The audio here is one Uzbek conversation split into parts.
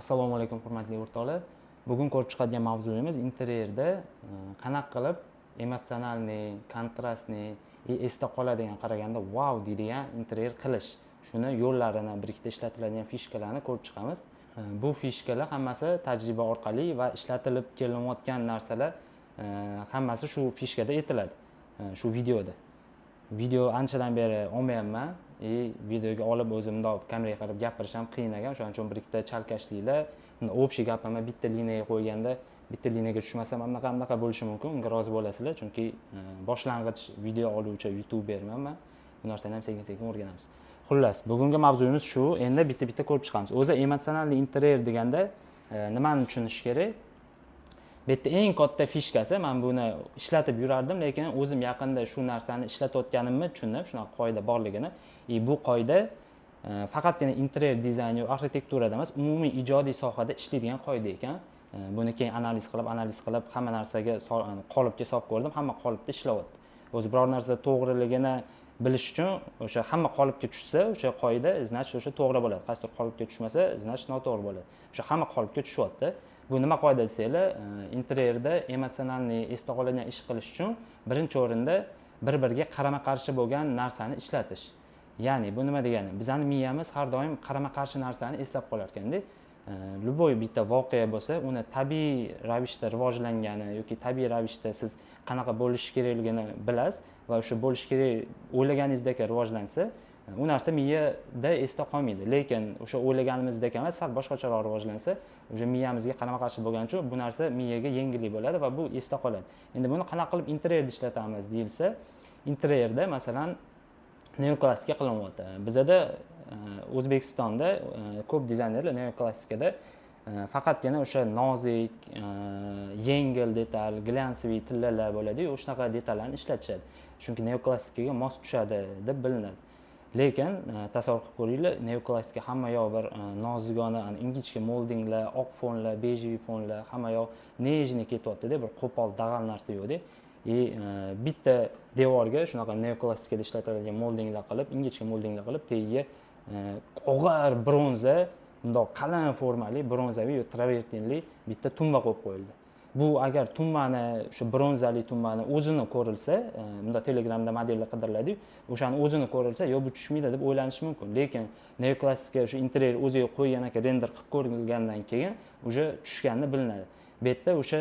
Assalomu alaykum hurmatli o'rtoqlar. Bugun ko'rib chiqadigan mavzuyimiz interyerda qanaqa qilib emotsionalniy, kontrastniy, esda qoladigan qaraganda wow deydigan interyer qilish. Shuni yo'llarini, birlikda ishlatiladigan fishkalarni ko'rib chiqamiz. Bu fishkalar hammasi tajriba orqali va ishlatilib kelinayotgan narsalar hammasi shu fishkada aytiladi. Shu videoda. Video anchadan beri olmayapman. Videoga olib o'zimda kameraga qarab gapirish ham qiyin ekan. O'shaning uchun birlikda chalkashliklar, общий gapimni bitta liniyaga qo'yganda, bitta liniyaga tushmasam ham bunaqa bo'lishi mumkin. Unga rozi bo'lasizlar, chunki boshlang'ich video oluvchi youtuberman men. Bu narsani ham sekin-sekin o'rganamiz. Xullas, bugungi mavzuyimiz shu. Endi bitta-bitta ko'rib chiqamiz. O'zi emotsionalniy interyer deganda nimani tushunish kerak? Bu yerda eng katta fishkasi, men buni ishlatib yurardim, lekin o'zim yaqinda shu narsani ishlatayotganimni tushundim, shunaqa qoida borligini. Bu qoida faqatgina interyer dizayni va arxitekturada emas, umumiy ijodiy sohada ishlaydigan qoida ekan. Buni keyin analiz qilib, hamma narsaga qolipga solib ko'rdim, hamma qolipda ishlayapti. O'zi biror narsa to'g'riligini bilish uchun o'sha hamma qolipga tushsa, o'sha qoida значит o'sha to'g'ri bo'ladi. Qaysidir qolipga tushmasa, значит noto'g'ri bo'ladi. O'sha hamma qolipga tushyapti. Bu nima qoida desanglar, interyerda emotsionalniy esda qoladigan ish qilish uchun birinchi o'rinda bir-biriga qarama-qarshi bo'lgan narsani ishlatish. Ya'ni bu nima degani? Bizning miyamiz har doim qarama-qarshi narsani eslab qolar ekanda. Любой bitta voqea bo'lsa, uni tabiiy ravishda rivojlangani yoki tabiiy ravishda siz qanaqa bo'lishi kerakligini bilasiz va o'sha bo'lishi kerak o'ylaganingizdek rivojlansa, u narsa miyada esda qolmaydi. Lekin o'sha o'ylaganimizdek emas, sal boshqacharoq rivojlansa, o'sha miyamizga qarama-qarshi bo'lgani uchun bu narsa miyaga yengillik bo'ladi va bu esda qoladi. Endi buni qanaqa qilib interyerda ishlatamiz deyilsa, interyerda masalan neoklassikka qilinyapti. Bizda O'zbekistonda ko'p dizaynerlar neoklassikada faqatgina o'sha nozik, yengil detal, glyansiy tillalar bo'ladi-yu, o'shanaqa detallarni ishlatishadi. Chunki neoklassikaga mos tushadi deb bilinadi. Lekin tasavvur qilib ko'ringlar, neoklassika hamma yoq bir nozigona, ingichka moldinglar, oq fonlar, bejiy fonlar, hamma yoq nejniy ketyapti-da, bir qo'pol dag'al narsa yo'q-da. Bitta devorga shunaqa neoklassikada ishlatiladigan moldinglar qilib, ingichka moldinglar qilib, tagiga og'ir bronza, bundoq qalin formali bronzaviy yoki travertinli bitta tumba qo'yib qo'yildi. Bu agar tumbani, o'sha bronzali tumbani o'zini ko'rilsa, bunda Telegramda modellar qidiriladi-yu, o'shani o'zini ko'rilsa, yo bu tushmaydi deb o'ylanish mumkin. Lekin neoklassika o'sha interyer o'ziga qo'ygan ekan, render qilib ko'rilgandan keyin o'sha tushganini bilinadi. Bu yerda o'sha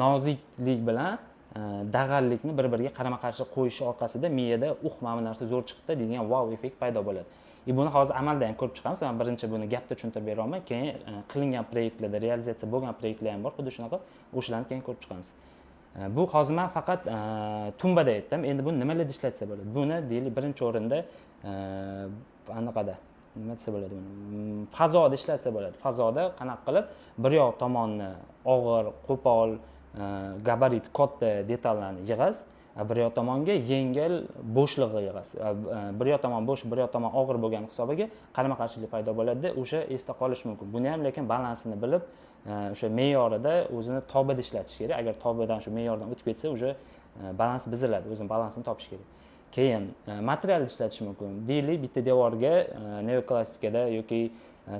noziklik bilan dag'allikni bir-biriga qarama-qarshi qo'yishi orqasida miyada mana bu narsa zo'r chiqdi degan wow effekt paydo bo'ladi. Buni hozir amalda ham ko'rib chiqamiz. Men birinchi buni gapda tushuntirib beraman, keyin qilingan proyektlarda, realizatsiya bo'lgan proyektlar ham bor, xuddi shunaqa, o'shalarni keyin ko'rib chiqamiz. Bu hozir men faqat tumbada aytdim. Endi buni nimalarda ishlatsa bo'ladi? Buni deylik birinchi o'rinda anaqada nima desa bo'ladi buni? Fazoda ishlatsa bo'ladi. Fazoda qanaqa qilib bir yoq tomonni og'ir, qo'pol, gabarit katta detallarni yig'asiz, bir yoq tomonga yengil bo'shlig'i yig'asiz. Bir yoq tomon bo'sh, bir yoq tomon og'ir bo'lgan hisobiga qarama-qarshilik paydo bo'ladi-da, o'sha esda qolish mumkin. Buni ham lekin balansini bilib, o'sha me'yorida o'zini tobida ishlatish kerak. Agar tobidan shu me'yordan o'tib ketsa, o'sha balans buziladi, o'zining balansini topish kerak. Keyin material ishlatish mumkin. Deylik, bitta devorga neoklassikada yoki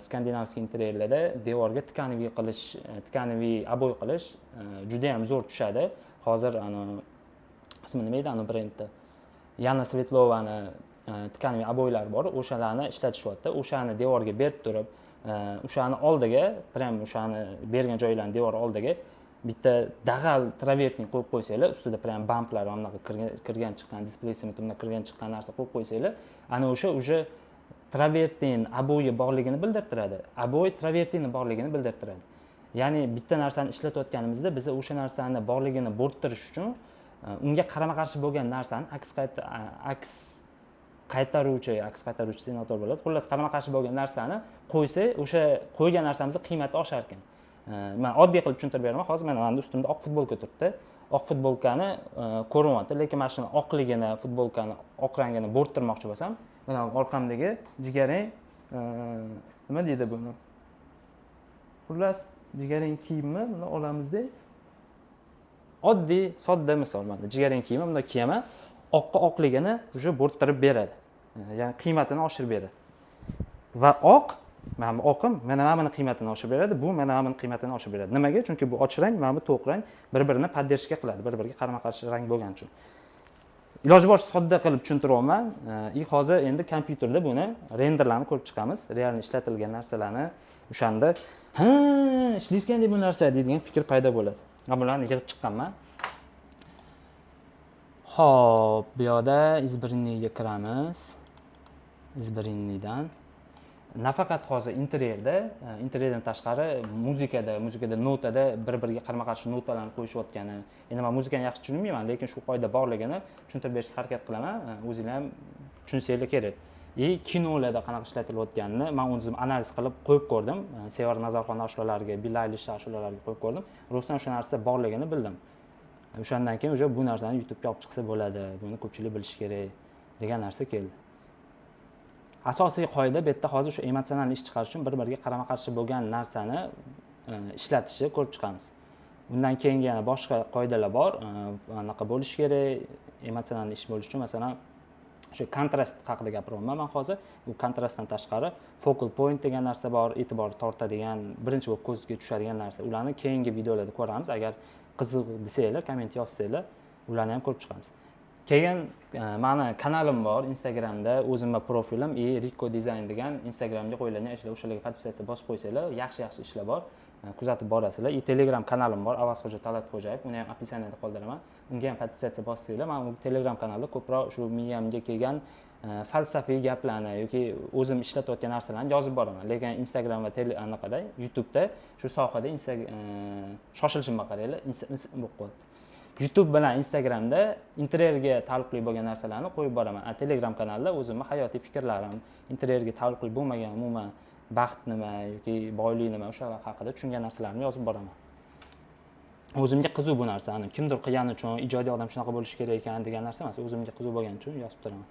skandinavskiy interyerlarda devorga tkaniviy abo'y qilish juda ham zo'r tushadi. Hozir ismi nima edi brendda? Yana Svetlovani tkaniviy abo'ylar bor, o'shalarni ishlatishyapti. O'shani devorga berib turib, o'shani oldiga, prям o'shani bergan joylarni devor oldiga bitta dag'al travertin qo'yib qo'ysanglar, ustida prям bamplar va bunaqa kirgan chiqqan displacement bilan kirgan chiqqan narsa qo'yib qo'ysanglar, ana o'sha travertin abo'yi borligini bildirtiradi. Abo'y travertini borligini bildirtiradi. Ya'ni bitta narsani ishlatayotganimizda biz o'sha narsani borligini bo'rttirish uchun unga qarama-qarshi bo'lgan narsani aks qaytaruvchi noto'g'ri bo'ladi. Xullas qarama-qarshi bo'lgan narsani qo'ysa, o'sha qo'ygan narsamizni qiymati oshar ekan. Men oddiy qilib tushuntirib beraman. Hozir mana ustimda oq futbolka turibdi. Oq futbolkani ko'ryapti, lekin mana shuni oqligini, futbolkani oq rangini bo'rttirmoqchi bo'lsam, mana orqamdagi jigarrang nima deydi buni? Xullas, jigarrang kiyimni buni olamizda. Oddiy, sodda misol mana jigarrang kiyimni bunda kiyaman, oqqa oqligini o'sha bo'rttirib beradi. Ya'ni qiymatini oshirib beradi. Va oq mana bu oqim mana buni qiymatini oshirib beradi, bu mana buni qiymatini oshirib beradi. Nimaga? Chunki bu och rang, mana bu to'q rang bir-birini поддержка qiladi, bir-biriga qarama-qarshi rang bo'lgani uchun. Iloji boricha sodda qilib tushuntiryapman. Hozir endi kompyuterda buni renderlarni ko'rib chiqamiz. Realni ishlatilgan narsalarni o'shanda, ha, ishlayotgandek bu narsa deydigan fikr paydo bo'ladi. Mana bularni yig'ib chiqqanman. Xo'p, bu yoqda izbirniga kiramiz. Izbirnidan nafaqat hozir interyerdan tashqari muzikada notada bir-biriga qarama-qarshi notalarni qo'yishayotgani. Endi men muzikani yaxshi tushunmayman, lekin shu qoida borligini tushuntirib berishga harakat qilaman. O'zinglar ham tushunsanglar kerak. Kinolarda qanaqa ishlatilayotganini men o'zim analiz qilib qo'yib ko'rdim. Sevara Nazarxon ashulalariga, Billie Eilish ashulalariga qo'yib ko'rdim. Rostdan o'sha narsa borligini bildim. O'shandan keyin o'sha bu narsani YouTube'ga olib chiqsa bo'ladi, buni ko'pchilik bilishi kerak degan narsa keldi. Asosiy qoida bu yerda hozir shu emotsional ish chiqarish uchun bir-biriga qarama-qarshi bo'lgan narsani ishlatishni ko'rib chiqamiz. Undan keyin yana boshqa qoidalar bor. Anaqa bo'lishi kerak, emotsional ish bo'lish uchun masalan shu kontrast haqida gapiryapman men hozir. Bu kontrastdan tashqari focal point degan narsa bor, e'tibor tortadigan, birinchi bo'lib ko'zga tushadigan narsa. Ularni keyingi videolarda ko'ramiz. Agar qiziq desanglar, komment yozsanglar, ularni ham ko'rib chiqamiz. Keyin meni kanalim bor Instagramda, o'zimning profilim Rico Design degan Instagramga qo'yiladigan ishlar, o'shalarga podpisatsiya bosib qo'ysanglar, yaxshi ishlar bor. Kuzatib borasizlar. Telegram kanalim bor, Avazxo'ja Talat Xo'jayev, uni ham opisiyaniyada qoldiraman. Unga ham podpisatsiya bossanglar, men u Telegram kanalda ko'proq shu miyamga kelgan falsafiy gaplarni yoki o'zim ishlatayotgan narsalarni yozib boraman. Lekin Instagram va anaqada, YouTube'da shu sohada shoshilishimga qaranglar, bo'lib qoldi. YouTube bilan Instagramda interyerga taalluqli bo'lgan narsalarni qo'yib boraman. Telegram kanalda o'zimning hayotiy fikrlarim, interyerga taalluqli bo'lmagan umuman baxt nima yoki boylik nima o'shalar haqida tushungan narsalarni yozib boraman. O'zimga qiziq bu narsani, kimdir qilgani uchun ijodiy odam shunaqa bo'lishi kerak ekan degan narsa emas, o'zimga qiziq bo'lgani uchun yozib turaman.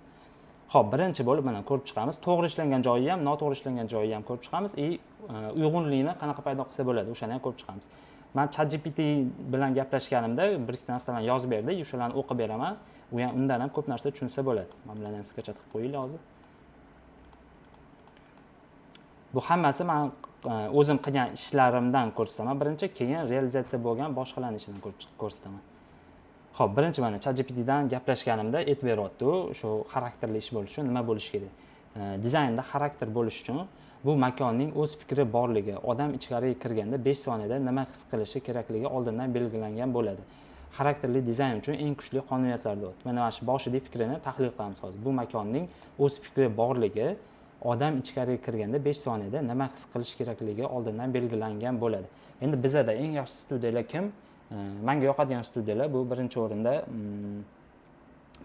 Xo'p, birinchi bo'lib mana ko'rib chiqamiz. To'g'ri ishlangan joyi ham, noto'g'ri ishlangan joyi ham ko'rib chiqamiz. Uyg'unlikni qanaqa paydo qilsa bo'ladi, o'shani ham ko'rib chiqamiz. Men ChatGPT bilan gaplashganimda bir ikkita narsalarni yozib berdi, o'shalarni o'qib beraman. U ham undan ham ko'p narsa tushunsa bo'ladi. Men bilan ham sketch qilib qo'yinglar hozir. Bu hammasi men o'zim qilgan ishlarimdan ko'rsataman. Birinchi, keyin realizatsiya bo'lgan boshqalarning ishidan ko'rsataman. Xo'p, birinchi mana ChatGPT dan gaplashganimda aytib beryapti, shu xarakterli ish bo'lish uchun nima bo'lish kerak. Dizaynda xarakter bo'lish uchun bu makonning o'z fikri borligi, odam ichkariga kirganda 5 soniyada nima his qilishi kerakligi oldindan belgilangan bo'ladi. Xarakterli dizayn uchun eng kuchli qonuniyatlar bor. Mana shu boshidagi fikrini tahlil qilamiz hozir. Bu makonning o'z fikri borligi, odam ichkariga kirganda 5 soniyada nima his qilish kerakligi oldindan belgilangan bo'ladi. Endi bizda eng yaxshi studiyalar kim? Menga yoqadigan studiyalar bu birinchi o'rinda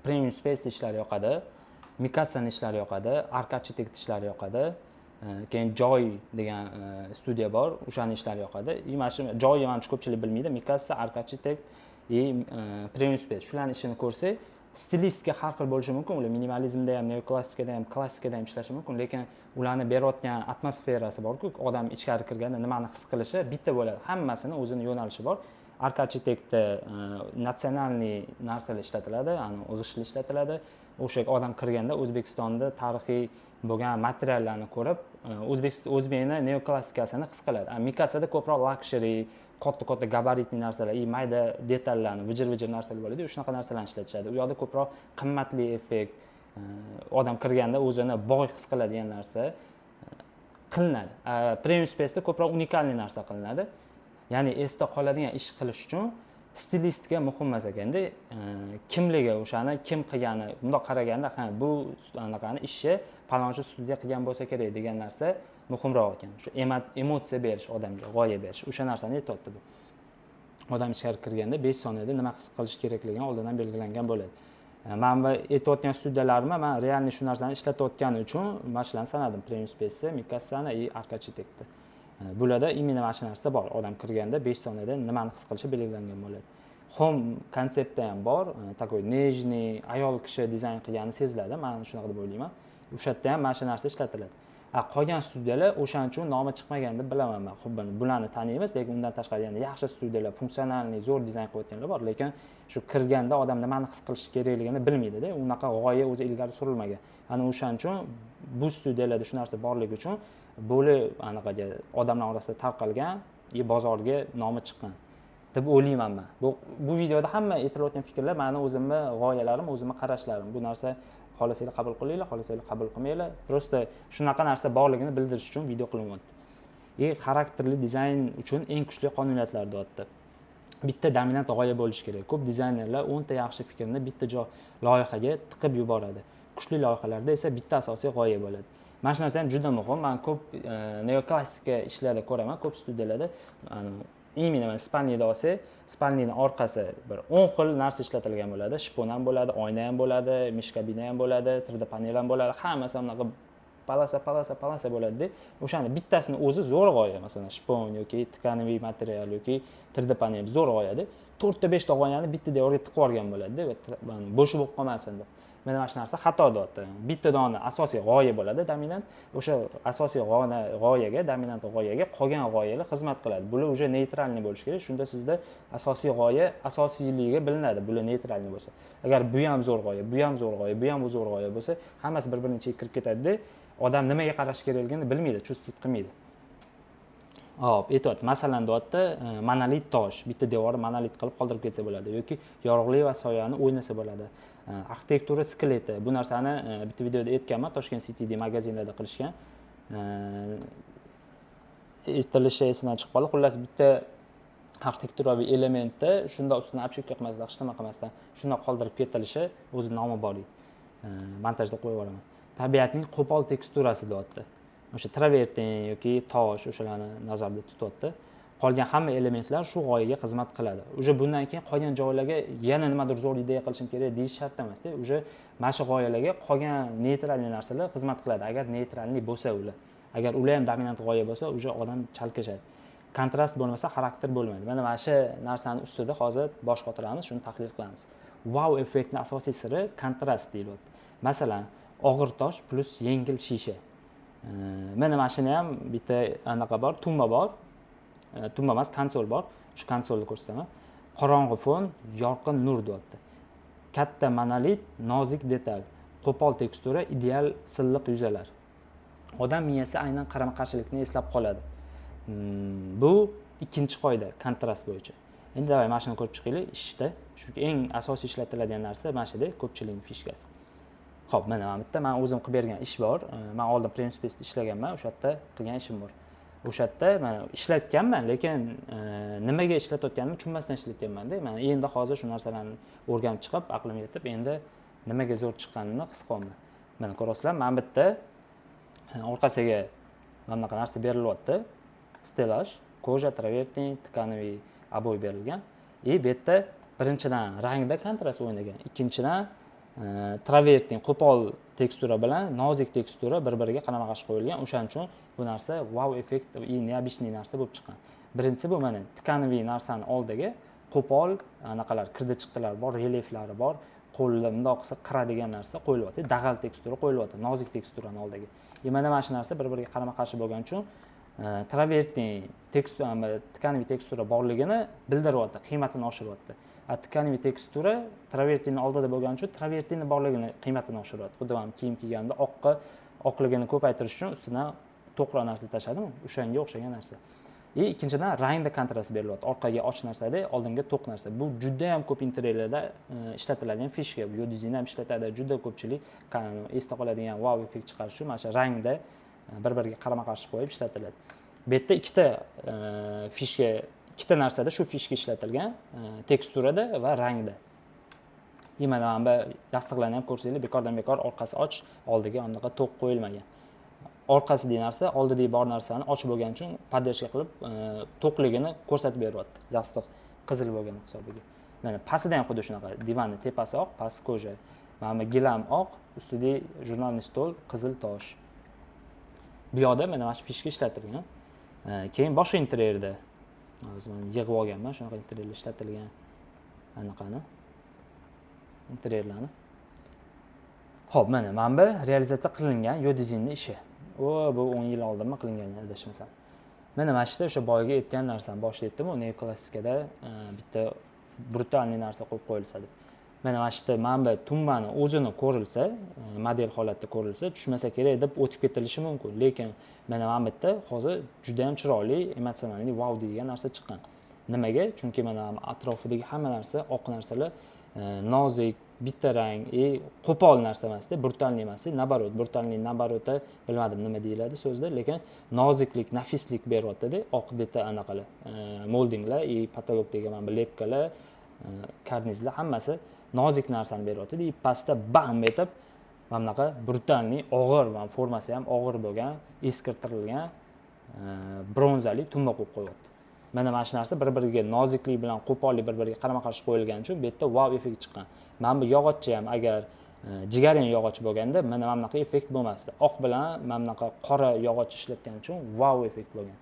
Premium Space ishlari yoqadi, Mikasani ishlari yoqadi, Architect ishlari yoqadi. Keyin Joy degan studiya bor, o'shaning ishlari yoqadi. Mana shu Joy ham ko'pchilik bilmaydi. Mikasa, Architect Premium Space shularning ishini ko'rsak, stilistika har xil bo'lishi mumkin. Ular minimalizmda ham, neoklassikada ham, klassikada ham ishlashi mumkin, lekin ularni berayotgan atmosferasi bor-ku, odam ichkari kirganda nimani his qilishi bitta bo'ladi. Hammasini o'zining yo'nalishi bor. Architectda natsionalniy narsalar ishlatiladi, g'ishtli ishlatiladi. O'sha odam kirganda O'zbekistonda tarixiy bo'lgan materiallarni ko'rib, O'zbekning neoklassikasini his qiladi. Mikasada ko'proq luxury, katta gabaritli narsalar, mayda detallarni, vijir-vijir narsalar bo'ladi. Shunaqa narsalarni ishlatishadi. U yoqda ko'proq qimmatli effekt, odam kirganda o'zini boy his qiladigan narsa qilinadi. Premium Space'da ko'proq unikalniy narsa qilinadi. Ya'ni esda qoladigan ish qilish uchun stilistika muhim emas ekanda, kimligi, o'shani kim qilgani, bundoq qaraganda, bu anaqani ishni palonchi studiya qilgan bo'lsa kerak degan narsa muhimroq ekan. Shu emotsiya berish odamga, g'oya berish, o'sha narsani aytayapti bu. Odam ichkari kirganda 5 soniyada nima his qilish kerakligini oldindan belgilangan bo'ladi. Men bu aytayotgan studiyalarimni men realni shu narsani ishlatayotgani uchun mana shularni sanadim. Premium Space, Mikasani va Architect'ni. Bularda imенно mana shu narsa bor. Odam kirganda 5 soniyada nimani his qilishi belgilangan bo'ladi. Home konsepti ham bor, takoy nejniy ayol kishi dizayn qilgani seziladi. Men shunaqa deb o'ylayman. O'sha yerda ham mana shu narsa ishlatiladi. Qolgan studiyalar o'shaning uchun nomi chiqmagan deb bilaman men. Xo'p, bularni taniymiz, lekin undan tashqari yana yaxshi studiyalar, funksionalniy, zo'r dizayn qilayotganlar bor, lekin shu kirganda odam nimani his qilishi kerakligini bilmaydi-da. Unaqa g'oya o'zi ilgari surilmagan. Ana o'shaning uchun bu studiyalarda shu narsa borligi uchun bo'lib anaqaga odamlar orasida tarqalgan, bozorga nomi chiqqan deb o'ylayman men. Bu videoda hamma aytilayotgan fikrlar meni o'zimni g'oyalarim, o'zimni qarashlarim. Bu narsa xohlasanglar qabul qilinglar, xohlasanglar qabul qilmanglar. Prosta shunaqa narsa borligini bildirish uchun video qilyapman. Xarakterli dizayn uchun eng kuchli qonuniyatlar deyapti. Bitta dominant g'oya bo'lishi kerak. Ko'p dizaynerlar 10 ta yaxshi fikrni bitta loyihaga tiqib yuboradi. Kuchli loyihalarda esa bitta asosiy g'oya bo'ladi. Mana shu narsa ham juda muhim. Men ko'p neoklassika ishlarda ko'raman, ko'p studiyalarda именно spalniyda olsa, spalniyning orqasi bir 10 xil narsa ishlatilgan bo'ladi. Shpon ham bo'ladi, oyna ham bo'ladi, mish kabina ham bo'ladi, 3D panel ham bo'ladi. Hammasi unaqa palasa bo'ladi-da. O'shani bittasini o'zi zo'r g'oya, masalan, shpon yoki tkaniviy material yoki 3D panel zo'r g'oya-da. 4 ta 5 ta g'oyani bitta devorga tiqib yuborgan bo'ladi-da, bo'sh bo'lib qolmasin deb. Mana shu narsa xato deyapti. Bitta dona asosiy g'oya bo'ladi, dominant. O'sha asosiy g'oyaga, dominant g'oyaga qolgan g'oyalar xizmat qiladi. Bular уже neytralniy bo'lishi kerak. Shunda sizda asosiy g'oya asosiyligi bilinadi. Bular neytralniy bo'lsa. Agar bu ham zo'r g'oya, bu ham zo'r g'oya, bu ham zo'r g'oya bo'lsa, hammasi bir-birining ichiga kirib ketadi-da, odam nimaga qarash kerakligini bilmaydi, chustlik qilmaydi. Hop, aytyapti, masalan deyapti, monolit tosh, bitta devorni monolit qilib qoldirib ketsa bo'ladi yoki yorug'lik va soyani o'ynasa bo'ladi. Arxitektura skeleti, bu narsani bitta videoda aytganman, Toshkent CTD magazinlarda qilishgan. Aytilishi esimdan chiqib qoldi. Xullas bitta arxitekturaviy elementni shunda ustidan obshirka qilmasdan, hech nima qilmasdan shunda qoldirib ketilishi o'z nomi bor edi. Montajda qo'yib yuboraman. Tabiatning qo'pol teksturasi deyapti. O'sha travertin yoki tosh o'shalarni nazarda tutyapti. Qolgan hamma elementlar shu g'oyaga xizmat qiladi. O'sha bundan keyin qolgan joylarga yana nimadir zo'r ideya qilishim kerak deyish shart emas-da. O'sha mana shu g'oyalarga qolgan neytralniy narsalar xizmat qiladi. Agar neytralniy bo'lsa ular. Agar ular ham dominant g'oya bo'lsa, o'sha odam chalkashadi. Kontrast bo'lmasa xarakter bo'lmaydi. Mana shu narsani ustida hozir bosh qotiramiz, shuni tahlil qilamiz. Wow effektning asosiy siri kontrast deyilyapti. Masalan, og'ir tosh plus yengil shisha. Mana shuni ham bitta anaqa bor, tumba bor. Tumba emas, konsol bor. Shu konsolni ko'rsataman. Qorong'i fon, yorqin nur deyapti. Katta monolit, nozik detal, qo'pol tekstura, ideal silliq yuzalar. Odam miyasi aynan qarama-qarshilikni eslab qoladi. Bu ikkinchi qoida kontrast bo'yicha. Endi davay mana shuni ko'rib chiqaylik ishda. Chunki eng asosiy ishlatiladigan narsa mana shu ko'pchilikning fishkasi. Xo'p, mana men o'zim qilib bergan ish bor. Men oldin Premium Space'da ishlaganman, o'sha yerda qilgan ishim bor. O'sha yerda men ishlatganman, lekin nimaga ishlatayotganimni tushunmasdan ishlatganman-da. Men endi hozir shu narsalarni o'rganib chiqib, aqlim yetib, endi nimaga zo'r chiqqanini his qilaman. Mana ko'rasizlar, men bitta orqasiga mana bunaqa narsa berilyapti. Stelaj, koja, travertin, tkaniviy aboy berilgan. Bu yerda birinchidan rangda kontrast o'ynagan, ikkinchidan travertin qo'pol tekstura bilan nozik tekstura bir-biriga qarama-qarshi qo'yilgan. O'shaning uchun bu narsa wow effekt va neobishniy narsa bo'lib chiqqan. Birinchisi bu mana tkaniviy narsani oldiga qo'pol anaqalar, kirdi-chiqdilar bor, relyeflari bor, qo'lda bundoq qilsa qiradigan narsa qo'yilyapti, dag'al tekstura qo'yilyapti, nozik teksturani oldiga. Mana shu narsa bir-biriga qarama-qarshi bo'lgani uchun travertin tekstura, tkaniviy tekstura borligini bildiryapti, qiymatini oshiryapti. Tkaniviy tekstura travertinning oldida bo'lgani uchun travertinning borligini qiymatini oshiryapti. Xuddi ham kiyim kiyganda oqligini ko'paytirish uchun ustidan to'qroq narsa tashladimi? O'shanga o'xshagan narsa. Ikkinchidan rangda kontrast berilyapti. Orqaga och narsada, oldinga to'q narsa. Bu juda ham ko'p interyerlarda ishlatiladigan fishka. Bu dizayn ham ishlatadi. Juda ko'pchilik esda qoladigan wow effekt chiqarish uchun mana shu rangda bir-biriga qarama-qarshi qo'yib ishlatiladi. Bu yerda ikkita fishka, ikkita narsada shu fishka ishlatilgan, teksturada va rangda. Mana bu yostiqlarni ham ko'rsanglar, bekordan-bekor orqasi och, oldiga anaqa to'q qo'yilmagan. Orqasidagi narsa, oldidagi bor narsani och bo'lgani uchun poddershka qilib to'qligini ko'rsatib beryapti. Yostiq qizil bo'lgan hisobiga. Mana pastida ham xuddi shunaqa. Divanning tepasi oq, past koja. Mana gilam oq, ustidagi jurnalniy stol qizil tosh. Bu yoqda mana shu fishka ishlatilgan. Keyin boshqa interyerda hozir men yig'ib olganman, shunaqa interyerlar ishlatilgan anaqani. Interyerlarni. Xo'p, mana bu realizatsiya qilingan yo dizaynning ishi. bu 10 yil oldinmi qilingan adashmasam. Mana mana shu o'sha boyga aytgan narsani boshida aytdim, u neoklassikada bitta brutalniy narsa qo'yib qo'yilsa deb. Mana mana shu mana bu tumbani o'zini ko'rilsa, model holatda ko'rilsa, tushmasa kerak deb o'tib ketilishi mumkin. Lekin mana bu yerda hozir juda ham chiroyli, emotsional, wow degan narsa chiqqan. Nimaga? Chunki mana atrofidagi hamma narsa, oq narsalar nozik, bitta rang, qo'pol narsa emasda, brutalniy emas, nabarot, brutalniy nabarotda bilmadim nima deyiladi so'zda, lekin noziklik, nafislik beryapti-da, oq deta anaqalar, moldinglar, patolog degan mana bu lepkalar, karnizlar hammasi nozik narsani beryapti-da, pastda bam etib mana bunaqa brutalniy, og'ir, mana formasi ham og'ir bo'lgan, eskirtirilgan bronzali tumba qo'yib qo'yapti. Mana mana shu narsa bir-biriga noziklik bilan qo'pollik bir-biriga qarama-qarshi qo'yilgani uchun bu yerda wow effekt chiqqan. Mana bu yog'ochchi ham agar jigarrang yog'och bo'lganda mana bunaqa effekt bo'lmasdi. Oq bilan mana bunaqa qora yog'och ishlatgani uchun wow effekt bo'lgan.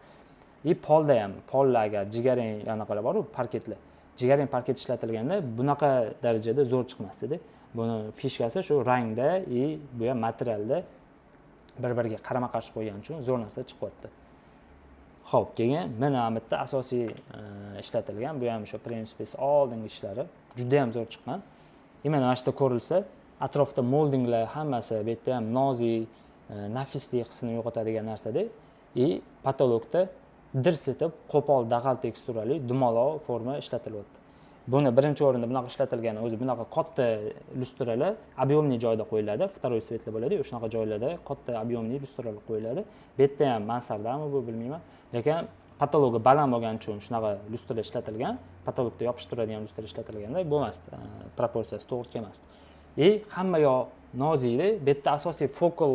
Polda ham, pollar agar jigarrang anaqalar bor-ku, parketlar. Jigarrang parket ishlatilganda bunaqa darajada zo'r chiqmasdi-da. Buni fishkasi shu rangda, bu ham materialda bir-biriga qarama-qarshi qo'ygani uchun zo'r narsa chiqyapti. Xo'p, keyin mana bu yerda asosiy ishlatilgan, bu ham o'sha Premium Space oldingi ishlari juda ham zo'r chiqqan. Mana mana shunda ko'rilsa, atrofda moldinglar hammasi bu yerda ham nozik, nafislik hissini yo'qotadigan narsada, patologda dirs etib, qo'pol, dag'al teksturali, dumaloq forma ishlatilyapti. Buni birinchi o'rinda bunaqa ishlatilgani o'zi bunaqa katta lyustralar объемный joyda qo'yiladi, второй svetli bo'ladi, o'shanaqa joylarda katta объемный lyustralar qo'yiladi. Bu yerda ham mansardami bu bilmayman, lekin patologi baland bo'lgani uchun shunaqa lyustralar ishlatilgan, patologda yopishtiradigan lyustralar ishlatilganda bo'lmasdi, proporsiyasi to'g'ri kelmasdi. Hamma yoq nozikda, bu yerda asosiy focal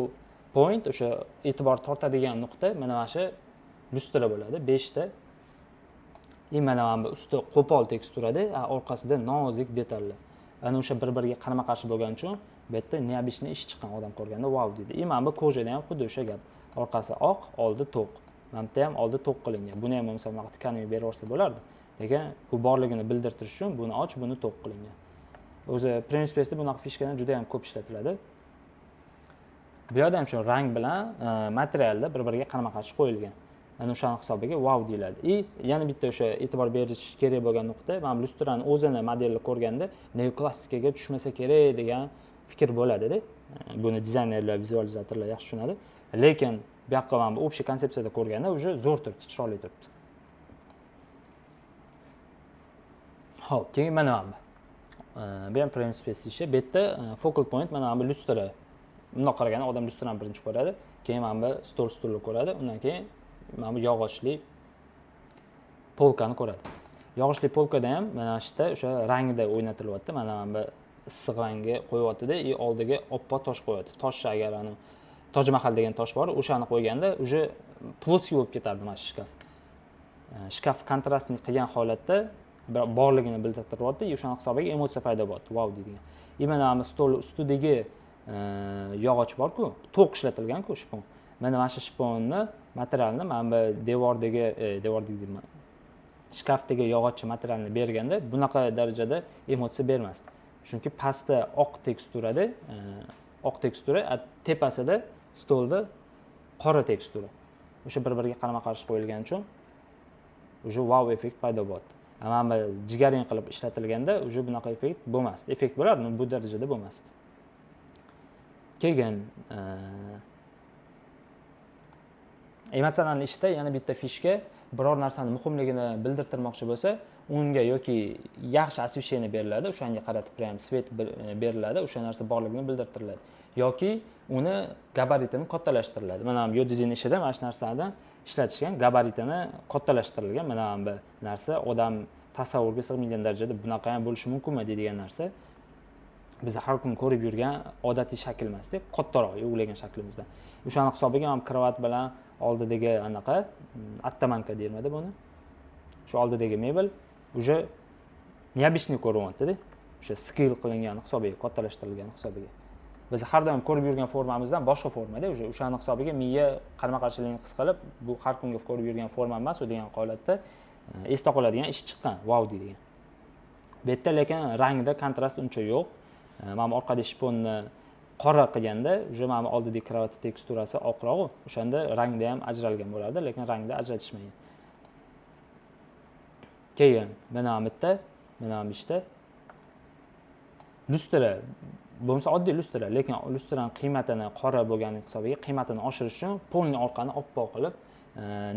point, o'sha e'tibor tortadigan nuqta mana mana shu lyustra bo'ladi, 5 ta. Mana bu usti qo'pol teksturada, orqasida nozik detallar. Ana o'sha bir-biriga qarama-qarshi bo'lgani uchun bu yerda neobычный ish chiqqan, odam ko'rganda wow deydi. Mana bu kojada ham xuddi o'sha gap. Orqasi oq, oldi to'q. Mana bu ham oldi to'q qilingan. Buni ham bo'lmasa bunaqa tkaniy berib yuborsa bo'lardi. Lekin bu borligini bildirtirish uchun buni och, buni to'q qilingan. O'zi Premium Space'da bunaqa fishkalar juda ham ko'p ishlatiladi. Bu yerda ham shu rang bilan materialda bir-biriga qarama-qarshi qo'yilgan. Ana o'sha hisobiga wow deyiladi. Yana bitta o'sha e'tibor berish kerak bo'lgan nuqta, mana lyustrani o'zini modelni ko'rganda neoklassikaga tushmasa kerak degan fikr bo'ladi-da. Buni dizaynerlar, vizualizatorlar yaxshi tushunadi. Lekin bu yoqqa mana bu общий konsepsiyada ko'rganda уже zo'r turibdi, chiroyli turibdi. Xo'p, keyin mana bu. Bu ham Premium Space ishi. Bu yerda focal point mana bu lyustra. Bundoq qaraganda odam lyustrani birinchi ko'radi, keyin mana bu stulni ko'radi, undan keyin mana bu yog'ochli polkani ko'radi. Yog'ochli polkada ham mana shunda o'sha rangda o'ynatilyapti. Mana bu issiq rangga qo'yyapti-da, oldiga oppoq tosh qo'yadi. Tosh agar ana Toj Mahal degan tosh bor, o'shani qo'yganda уже ploskiy bo'lib ketardi mana shu shkaf. Shkaf kontrastni qilgan holatda borligini bildirtiryapti, o'sha hisobiga emotsiya paydo bo'ladi. Wow deydigan. Mana bu stol ustidagi yog'och bor-ku, to'q ishlatilgan-ku shpon. Mana mana shu shponni materialni mana bu devordagi shkafdagi yog'ochchi materialni berganda bunaqa darajada emotsiya bermasdi. Chunki pastda oq tekstura, tepasida stolda qora tekstura. O'sha bir-biriga qarama-qarshi qo'yilgani uchun o'sha wow effekt paydo bo'ldi. Mana bu jigarrang qilib ishlatilganda o'sha bunaqa effekt bo'lmasdi. Effekt bo'lardi, bu darajada bo'lmasdi. Keyin emotsional ishda yana bitta fishka, biror narsani muhimligini bildirtirmoqchi bo'lsa, unga yoki yaxshi освещение beriladi, o'shanga qaratib prям svet beriladi, o'sha narsa borligini bildirtiriladi. Yoki uni gabaritini kattalashtiriladi. Mana bu dizayn ishida mana shu narsadan ishlatishgan, gabaritini kattalashtirilgan. Mana bu narsa odam tasavvurga sig'maydigan darajada bunaqa ham bo'lishi mumkinmi deydigan narsa. Biz har kun ko'rib yurgan odatiy shakl emasda, kattaroq yo'qlagan shaklimizdan. O'shani hisobiga ham kravat bilan oldidagi anaqa attamanka deyiladi buni. Shu oldidagi mebel уже необычный ko'ryapti-da. O'sha skill qilingan hisobiga, kattalashtirilgan hisobiga. Biz har doim ko'rib yurgan formamizdan boshqa formada, o'shani hisobiga miya qarama-qarshilikni his qilib, bu har kungi ko'rib yurgan forma emas, u degan holatda esda qoladigan ish chiqqan, wow deydigan. Bu yerda lekin rangda kontrast uncha yo'q. Mana orqada shponni qora qilganda уже mana bu oldidagi kravat teksturasi oqroq, o'shanda rangda ham ajralgan bo'lardi, lekin rangda ajratishmagan. Keyin mana bu yerda, mana bu ishda lustra bo'lmasa oddiy lustra, lekin lustraning qiymatini qora bo'lgani hisobiga qiymatini oshirish uchun polni orqani oppoq qilib,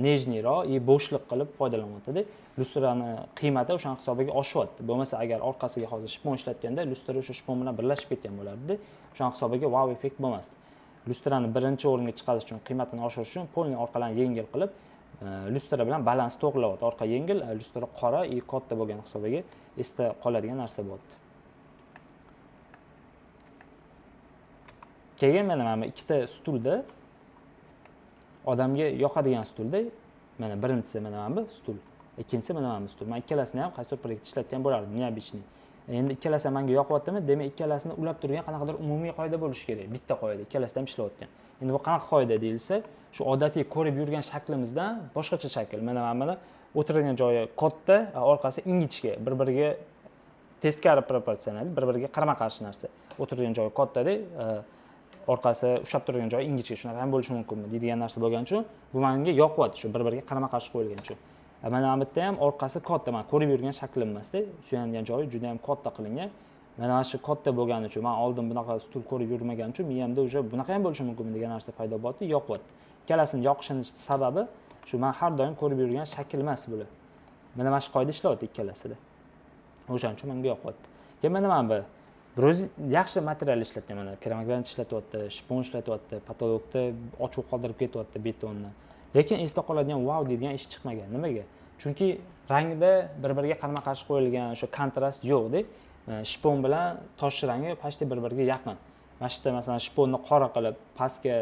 nejniyroq и bo'shliq qilib foydalanyapti-da. Lustrani qiymati o'sha hisobiga oshyapti. Bo'lmasa agar orqasiga hozir shpon ishlatganda lustra o'sha shpon bilan birlashib ketgan bo'lardi. O'sha hisobiga wow effekt bo'lmasdi. Lustrani birinchi o'ringa chiqarish uchun qiymatini oshirish uchun polni orqalarni yengil qilib, lustra bilan balans to'g'rilayapti. Orqa yengil, lustra qora и katta bo'lgan hisobiga esda qoladigan narsa bo'lyapti. Keyin mana ikkita stulda odamga yoqadigan stulda, mana birinchisi mana bu stul, ikkinchisi mana bu stul. Men ikkalasini ham qaysidir proyektda ishlatgan bo'lardim, neobичный. Endi ikkalasi menga yoqyaptimi? Demak, ikkalasini ulab turgan qanaqadir umumiy qoida bo'lishi kerak. Bitta qoida, ikkalasida ham ishlayotgan. Endi bu qanaqa qoida deyilsa, shu odatiy ko'rib yurgan shaklimizdan boshqacha shakl. Mana o'tirgan joyi katta, orqasi ingichka, bir-biriga teskari proporsional, bir-biriga qarama-qarshi narsa. O'tirgan joyi katta-da, orqasi ushlab turgan joyi ingichka, shunaqa ham bo'lishi mumkinmi deydigan narsa bo'lgani uchun bu menga yoqyapti, shu bir-biriga qarama-qarshi qo'yilgani uchun. Mana bu yerda ham orqasi katta, men ko'rib yurgan shaklim emas-da, suyangan joyi juda ham katta qilingan. Mana shu katta bo'lgani uchun, men oldin bunaqa stul ko'rib yurmagan uchun miyamda o'sha bunaqa ham bo'lishi mumkinmi degan narsa paydo bo'ldi, yoqyapti. Ikkalasini yoqishning sababi shu, men har doim ko'rib yurgan shakl emas bular. Mana shu qoida ishlayapti ikkalasida. O'shaning uchun menga yoqyapti. Keyin mana bu biroz yaxshi material ishlatgan, mana keramiklarni ishlatyapti, shpon ishlatyapti, patologda ochiq qoldirib ketyapti betonni. Lekin esda qoladigan wow deydigan ish chiqmagan. Nimaga? Chunki rangda bir-biriga qarama-qarshi qo'yilgan o'sha kontrast yo'q-da. Shpon bilan tosh rangi почти bir-biriga yaqin. Mana shu yerda masalan shponni qora qilib, pastga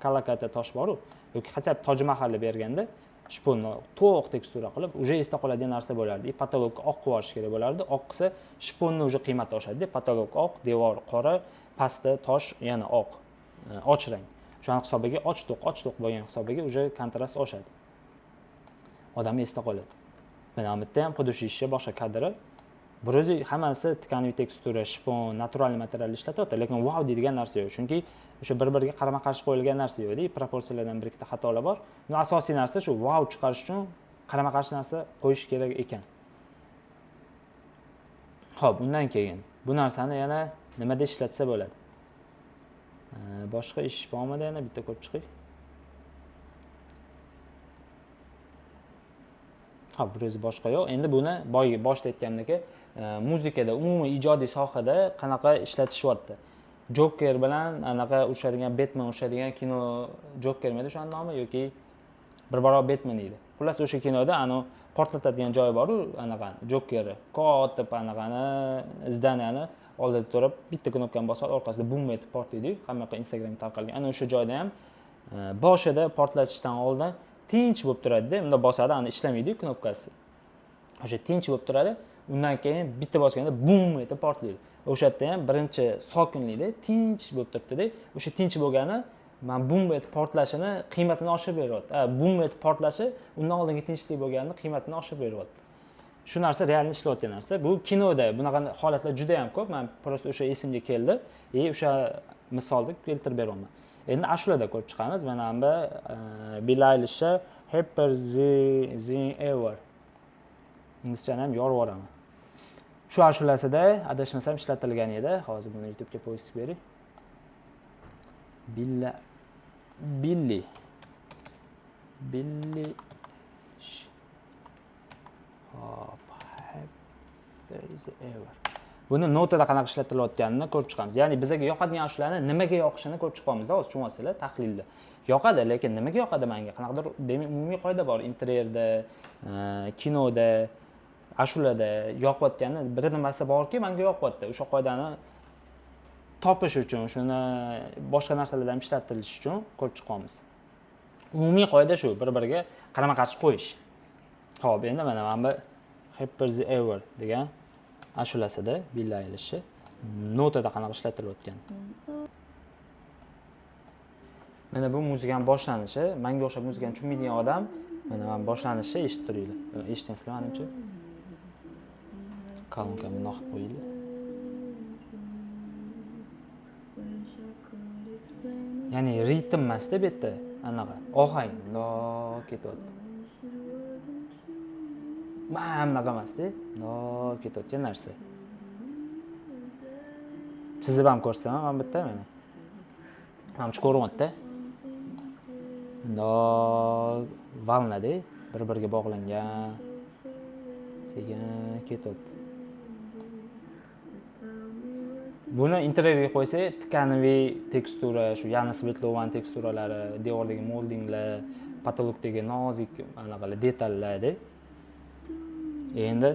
kalakata tosh bor-ku, yoki hatto Toj Mahalli berganda shponni to'q tekstura qilib, уже esda qoladigan narsa bo'lardi. Patologga oq qilib olish kerak bo'lardi. Oq qilsa shponni уже qiymati oshadi. Patolog oq, devor qora, pastda tosh yana oq, och rang. Shuning hisobiga och-to'q bo'lgan hisobiga уже kontrast oshadi. Odam esda qoladi. Mana bu yerda ham xuddi shu ishga boshqa kadri. Biroz hammasi tkaniviy tekstura, shpon, natural material ishlatyapti, lekin wow deydigan narsa yo'q. Chunki o'sha bir-biriga qarama-qarshi qo'yilgan narsa yo'q-da, proporsiyalardan bir ikkita xatolar bor. Uni asosiy narsa shu wow chiqarish uchun qarama-qarshi narsa qo'yish kerak ekan. Xo'p, undan keyin bu narsani yana nimada ishlatsa bo'ladi? Boshqa ish bormi-da, yana bitta ko'rib chiqing. Xo'p, biroz boshqa yo'q. Endi buni boshda aytganimdek, muzikada, umumiy ijodiy sohada qanaqa ishlatishyapti. Joker bilan anaqa urishadigan, Batman urishadigan kino Joker miydi o'sha nomi yoki bir baro Batman edi. Xullas o'sha kinoda portlatadigan joyi bor-ku, anaqa Jokerni, katta anaqani izdaniyani oldida turib, bitta knopkani bosadi, orqasida bum etib portlaydi. Hamma yoqqa Instagram tarqalgan. Ana o'sha joyda ham boshida portlatishdan oldin tinch bo'lib turadi-da, unda bosadi, ishlamaydi knopkasi. O'sha tinch bo'lib turadi. Undan keyin bitta bosganda bum etib portlaydi. O'sha yerda ham birinchi sokinlikda tinch bo'lib turibdi-da. O'sha tinch bo'lgani men bum etib portlashini qiymatini oshirib beryapti. Bum etib portlashi undan oldingi tinchlik bo'lganini qiymatini oshirib beryapti. Shu narsa realni ishlayotgan narsa. Bu kinoda bunaqa holatlar juda ham ko'p. Men prosta o'sha esimga keldi. O'sha misolni keltirib beraman. Endi ashulada ko'rib chiqamiz. Mana bu Billie Eilish Happier Than Ever. Inglizchani ham yorib yuboraman. Shu ashulasida adashmasam ishlatilgan edi. Hozir buni YouTube'ga qo'yib bering. Billie hop Happier Than Ever. Buni notada qanaqa ishlatilayotganini ko'rib chiqamiz. Ya'ni bizga yoqadigan ashulani nimaga yoqishini ko'rib chiqamiz-da, hozir tushunyapsizlar, tahlilda. Yoqadi, lekin nimaga yoqadi menga? Qanaqadir umumiy qoida bor. Interyerda, kinoda, ashulada yoqayotgani bir nimasi borki, menga yoqyapti. O'sha qoidani topish uchun, shuni boshqa narsalardan ishlatilish uchun ko'rib chiqamiz. Umumiy qoida shu, bir-biriga qarama-qarshi qo'yish. Xo'p, endi mana bu Happier Than Ever degan ashulasida Billie Eilish notada qanaqa ishlatilayotgan. Mana bu muzikaning boshlanishi, menga o'xshab muzikani tushunmaydigan odam, mana boshlanishi eshitib turinglar. Eshitgansizlar menimcha. Kalonkani noqib qo'yinglar. ya'ni ritm emasda bu yerda anaqa ohang do ketyapti. Mana bunaqa emasda, do ketayotgan narsa. Chizib ham ko'rsataman men bitta mana. Ham ko'ryapti. Do valnada bir-biriga bog'langan. Sekin ketyapti. Buni interyerga qo'ysa, tkaniviy tekstura, shu Yana Svetlovan teksturalari, devordagi moldinglar, patologdagi nozik anaqalar, detallarda. Endi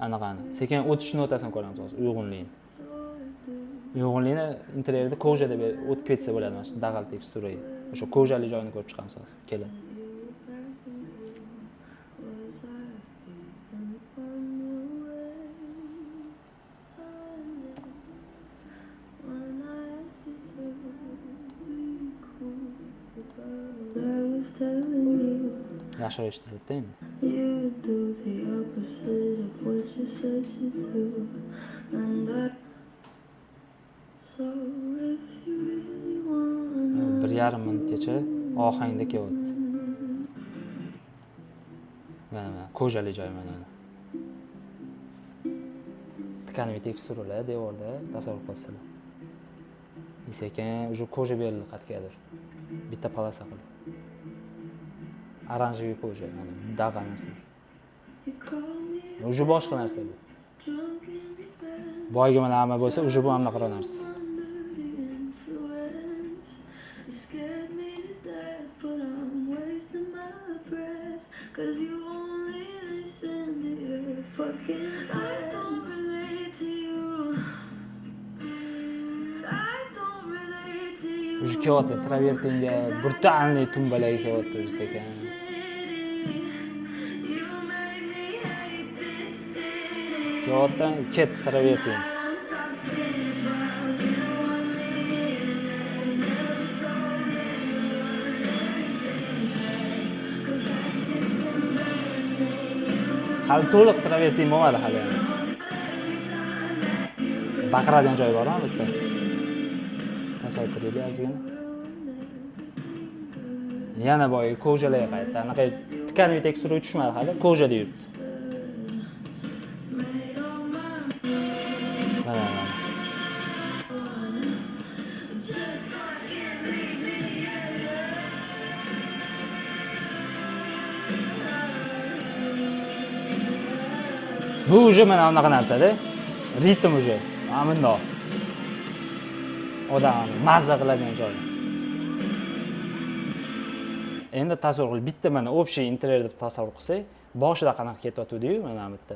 anaqani sekin o'tish notasini ko'ramiz hozir, uyg'unligini. Uyg'unligini interyerda koja deb o'tib ketsa bo'ladi mana shu dag'al teksturaga. O'sha kojali joyini ko'rib chiqamiz hozir. Kelin. Yaxshi eshitilyapti endi. Bir yarim minutgacha ohangda kelyapti. Mana kojali joy mana. Tkaniviy teksturalar devorda tasavvur qilsanglar. Sekin уже koja berildi qatgadir. Bitta polasa qilib. Oranjiviy koja, mana dag'al narsa. Уже boshqa narsa bu. Boyga mana hamma bo'lsa, уже bu ham anaqa narsa. Уже kelyapti, travertinga brutalniy tumbalarga kelyapti уже sekin. Kelyapti, ket travertin. Hali to'liq travertin bo'lmadi hali. Baqiradigan joy bormi bitta? Pasaytiraylik ozgina. Yana boya kojalarga qaytdi. Anaqa tkaniviy tekstura tushmadi hali, kojada yuribdi. Mana. Bu уже mana bunaqa narsa-da. Ritm уже. Mana bundoq. Odam mazza qiladigan joy. Endi tasavvur qil, bitta mana общий interyer deb tasavvur qilsak, boshida qanaqa ketyapti-yu, mana bu yerda.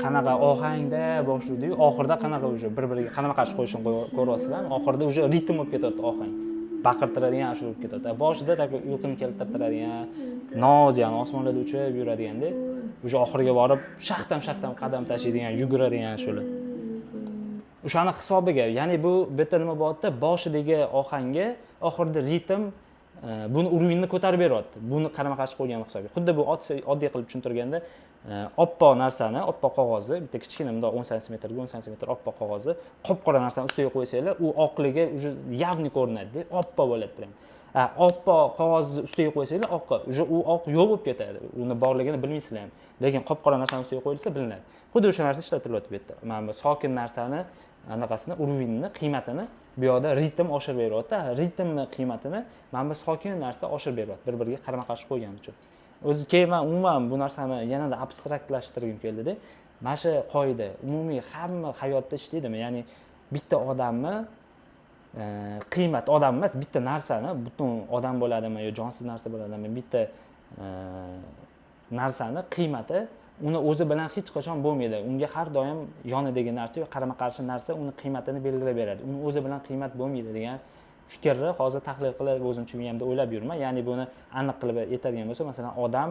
Qanaqa ohangda boshlaydi-yu, oxirida qanaqa уже bir-biriga qanaqa qarshi qo'yishini ko'ryapsizlar. Oxirida уже ritm bo'lib ketyapti ohang. Baqirtiradigan shu bo'lib ketyapti. Boshida tak uyquni keltiradigan, noz, ya'ni osmonlarda uchib yuradiganda, уже oxiriga borib shaxtam qadam tashlaydigan, yuguradigan shular. O'shani hisobiga, ya'ni bu bitta nima bo'lyapti? Boshidagi ohangga oxirida ritm buni urinni ko'tarib beryapti. Buni qarama-qarshi qo'ygan hisobiga. Xuddi bu oddiy qilib tushuntirganda, oppoq narsani, oppoq qog'ozni, bitta kichkina bundoq 10 sm ga 10 sm oppoq qog'ozni qop-qora narsani ustiga qo'ysanglar, u oqligi уже явный ko'rinadi, oppoq bo'ladi prям. Oppoq qog'ozni ustiga qo'ysanglar, oqqa, уже u oq yo'q bo'lib ketadi. Uni borligini bilmaysizlar ham. Lekin qop-qora narsani ustiga qo'yilsa bilinadi. Xuddi o'sha narsa ishlatilyapti bu yerda. Mana bu sokin narsani anaqasini, urvinni, qiymatini bu yoqda ritm oshirib beryapti. Ritmni qiymatini mana bu sokin narsa oshirib beryapti, bir-biriga qarama-qarshi qo'ygani uchun. O'zi keyin men umuman bu narsani yanada abstraktlashtirgim keldida. Mana shu qoida umumiy hamma hayotda ishlaydimi? Ya'ni bitta odamni qiymat odam emas, bitta narsani, butun odam bo'ladimi yo jonsiz narsa bo'ladimi, bitta narsani qiymati uni o'zi bilan hech qachon bo'lmaydi. Unga har doim yonidagi narsa yo qarama-qarshi narsa uni qiymatini belgilab beradi. Uni o'zi bilan qiymat bo'lmaydi degan fikrni hozir tahlil qilib o'zimcha miyamda o'ylab yurman. Ya'ni buni aniq qilib aytadigan bo'lsa, masalan, odam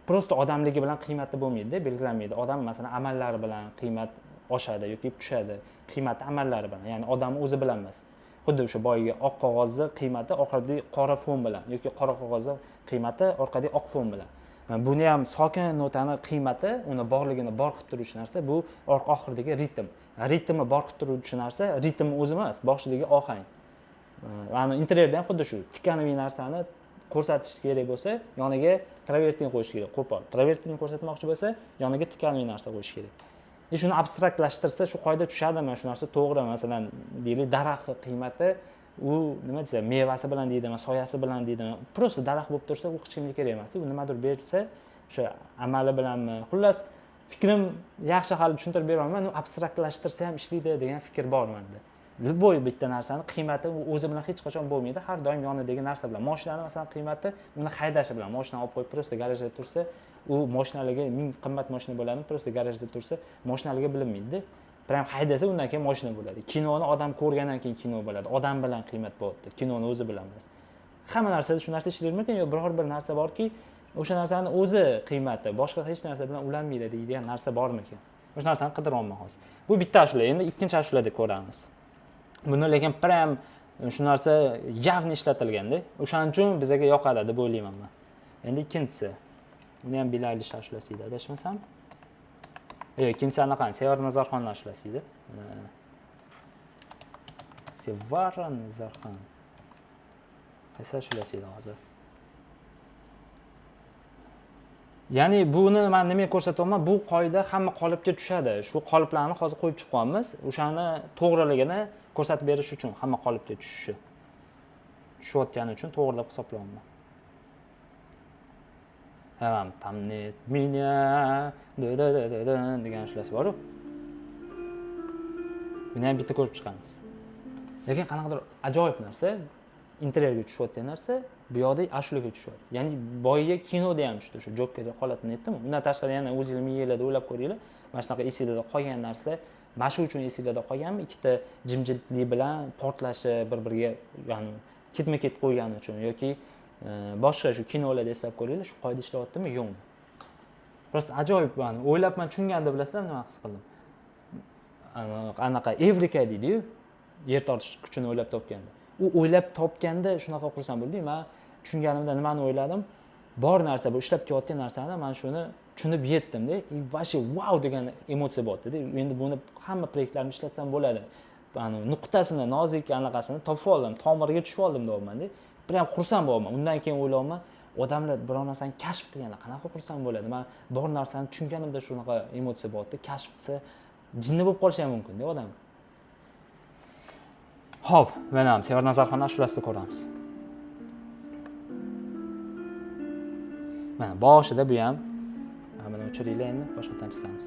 prosta odamligi bilan qiymati bo'lmaydi, belgilanmaydi. Odam masalan amallari bilan qiymat oshadi yoki tushadi. Qiymati amallari bilan, ya'ni odam o'zi bilan emas. Xuddi o'sha boyiga oq qog'ozni qiymati orqadagi qora fon bilan yoki qora qog'ozni qiymati orqadagi oq fon bilan. Buni ham sokin notani qiymati, uni borligini bor qilib turuvchi narsa bu oxiridagi ritm. Ritmni bor qilib turuvchi narsa ritm o'zi emas, boshidagi ohang. Mana interyerda ham xuddi shu tikaniy narsani ko'rsatish kerak bo'lsa, yoniga travertin qo'yish kerak, qo'pol. Travertinni ko'rsatmoqchi bo'lsa, yoniga tikaniy narsa qo'yish kerak. Shuni abstraktlashtirsa, shu qoida tushadimi? Shu narsa to'g'ri, masalan, deylik daraxtning qiymati u nima desa, mevasi bilan deydimi, soyasi bilan deydimi, prosta daraxt bo'lib tursa, u hech kimga kerak emas. U nimadir bersa, o'sha amali bilanmi, xullas fikrim yaxshi hali tushuntirib bera olmayman. U abstraktlashtirsa ham ishlaydi degan fikr bor menda. Любой bitta narsani qiymati o'zi bilan hech qachon bo'lmaydi. Har doim yonidagi narsa bilan. Mashinani masalan qiymati uni haydashi bilan. Mashinani olib qo'yib prosta garajda tursa, u mashinalarga ming qimmat mashina bo'ladi, prosta garajda tursa, mashinalarga bilinmaydi. Prям haydasa undan keyin mashina bo'ladi. Kinoni odam ko'rgandan keyin kino bo'ladi. Odam bilan qiymat bo'lyapti. Kinoni o'zi bilan emas. Hamma narsada shu narsa ishlayvermaydi, yo biror bir narsa borki, o'sha narsani o'zi qiymati boshqa hech narsa bilan ulanmaydi deydigan narsa bormikan? O'sha narsani qidiryapman hozir. Bu bitta ashula. Endi ikkinchi ashulada ko'ramiz. Buni lekin prям shu narsa явно ishlatilganda, o'shaning uchun bizga yoqadi deb o'ylayman men. Endi ikkinchisi. Buni ham Billie Eilish ashulasi edi, adashmasam. Ikkinchisi anaqa, Sevara Nazarxonning ashulasi edi. Sevara Nazarxon. Qaysi ashulasi edi hozir? Ya'ni buni men nimaga ko'rsatyapman? Bu qoida hamma qolipga tushadi. Shu qoliplarni hozir qo'yib chiqyapmiz. O'shani to'g'riligini ko'rsatib berish uchun hamma qolipga tushishi. Tushayotgani uchun to'g'rilab hisoblayapman. Hamam tamnet меня degan ashulasi bor-ku. Buni ham bitta ko'rib chiqamiz. Lekin qanaqadir ajoyib narsa, interyerga tushayotgan narsa, bu yoqda ashulaga tushyapti. Ya'ni boyiga kinoda ham tushdi, shu Jokerga holatini aytdim. Undan tashqari yana o'zingiz ming yillarda o'ylab ko'ringlar. Mana shunaqa esingizda qolgan narsa, mana shu uchun esingizda qolganmi? Ikkita jimjitlik bilan portlashi bir-biriga, ya'ni ketma-ket qo'ygani uchun yoki boshqa shu kinolarda eslab ko'ringlar, shu qoida ishlayaptimi, yo'qmi? Prosta ajoyib bani. O'ylab men tushunganda bilasizlar nima his qildim? Anaqa Evrika deydi-yu, yer tortish kuchini o'ylab topganda. U o'ylab topganda shunaqa xursand bo'ldim. Men tushunganimda nimani o'yladim? Bor narsa, bu ishlab kelayotgan narsani men shuni tushunib yetdim-da. Vashi wow degan emotsiya bo'ldi-da. Endi buni hamma proyektlarni ishlatsam bo'ladi. Ani nuqtasini, nozik anaqasini topib oldim, tomiriga tushib oldim deyapman-da. Prям xursand bo'laman. Undan keyin o'ylayman, odamlar biror narsani kashf qilganda qanaqa xursand bo'ladi. Men bor narsani tushunganimda shunaqa emotsiya bo'ldi. Kashf qilsa jinni bo'lib qolishi ham mumkin-da odam. Xo'p, mana ham Sevara Nazarxon ashulasida ko'ramiz. Mana boshida bu ham mana o'chiringlar endi boshqadan chizamiz.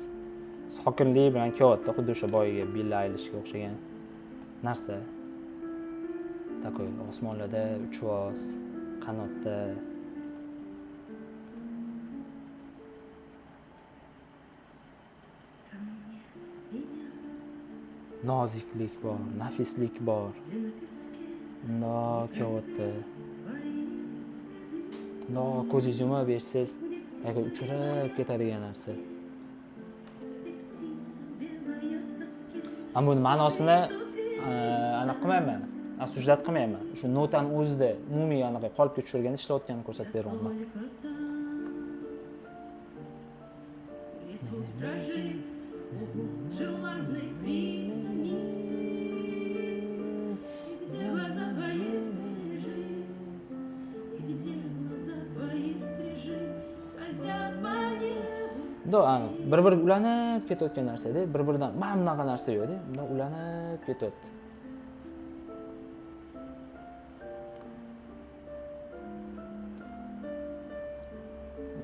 Sokinlik bilan kelyapti, xuddi o'sha boyiga Billie Eilishga o'xshagan narsa. Takoy osmonlarda uchvoz, qanotda. Noziklik bor, nafislik bor. Kelyapti. Ko'zingizni yumib bersangiz, agar uchirib ketadigan narsa. Ammo buni ma'nosini aniq qilmayman. Asujdat qilmayman. Shu notani o'zida umumiy anaqa qolibga tushirganda ishlayotganini ko'rsatib beryapman. Bir-bir ulanib ketayotgan narsa-da, bir-biridan mana bunaqa narsa yo'q-da, bundan ulanib ketyapti.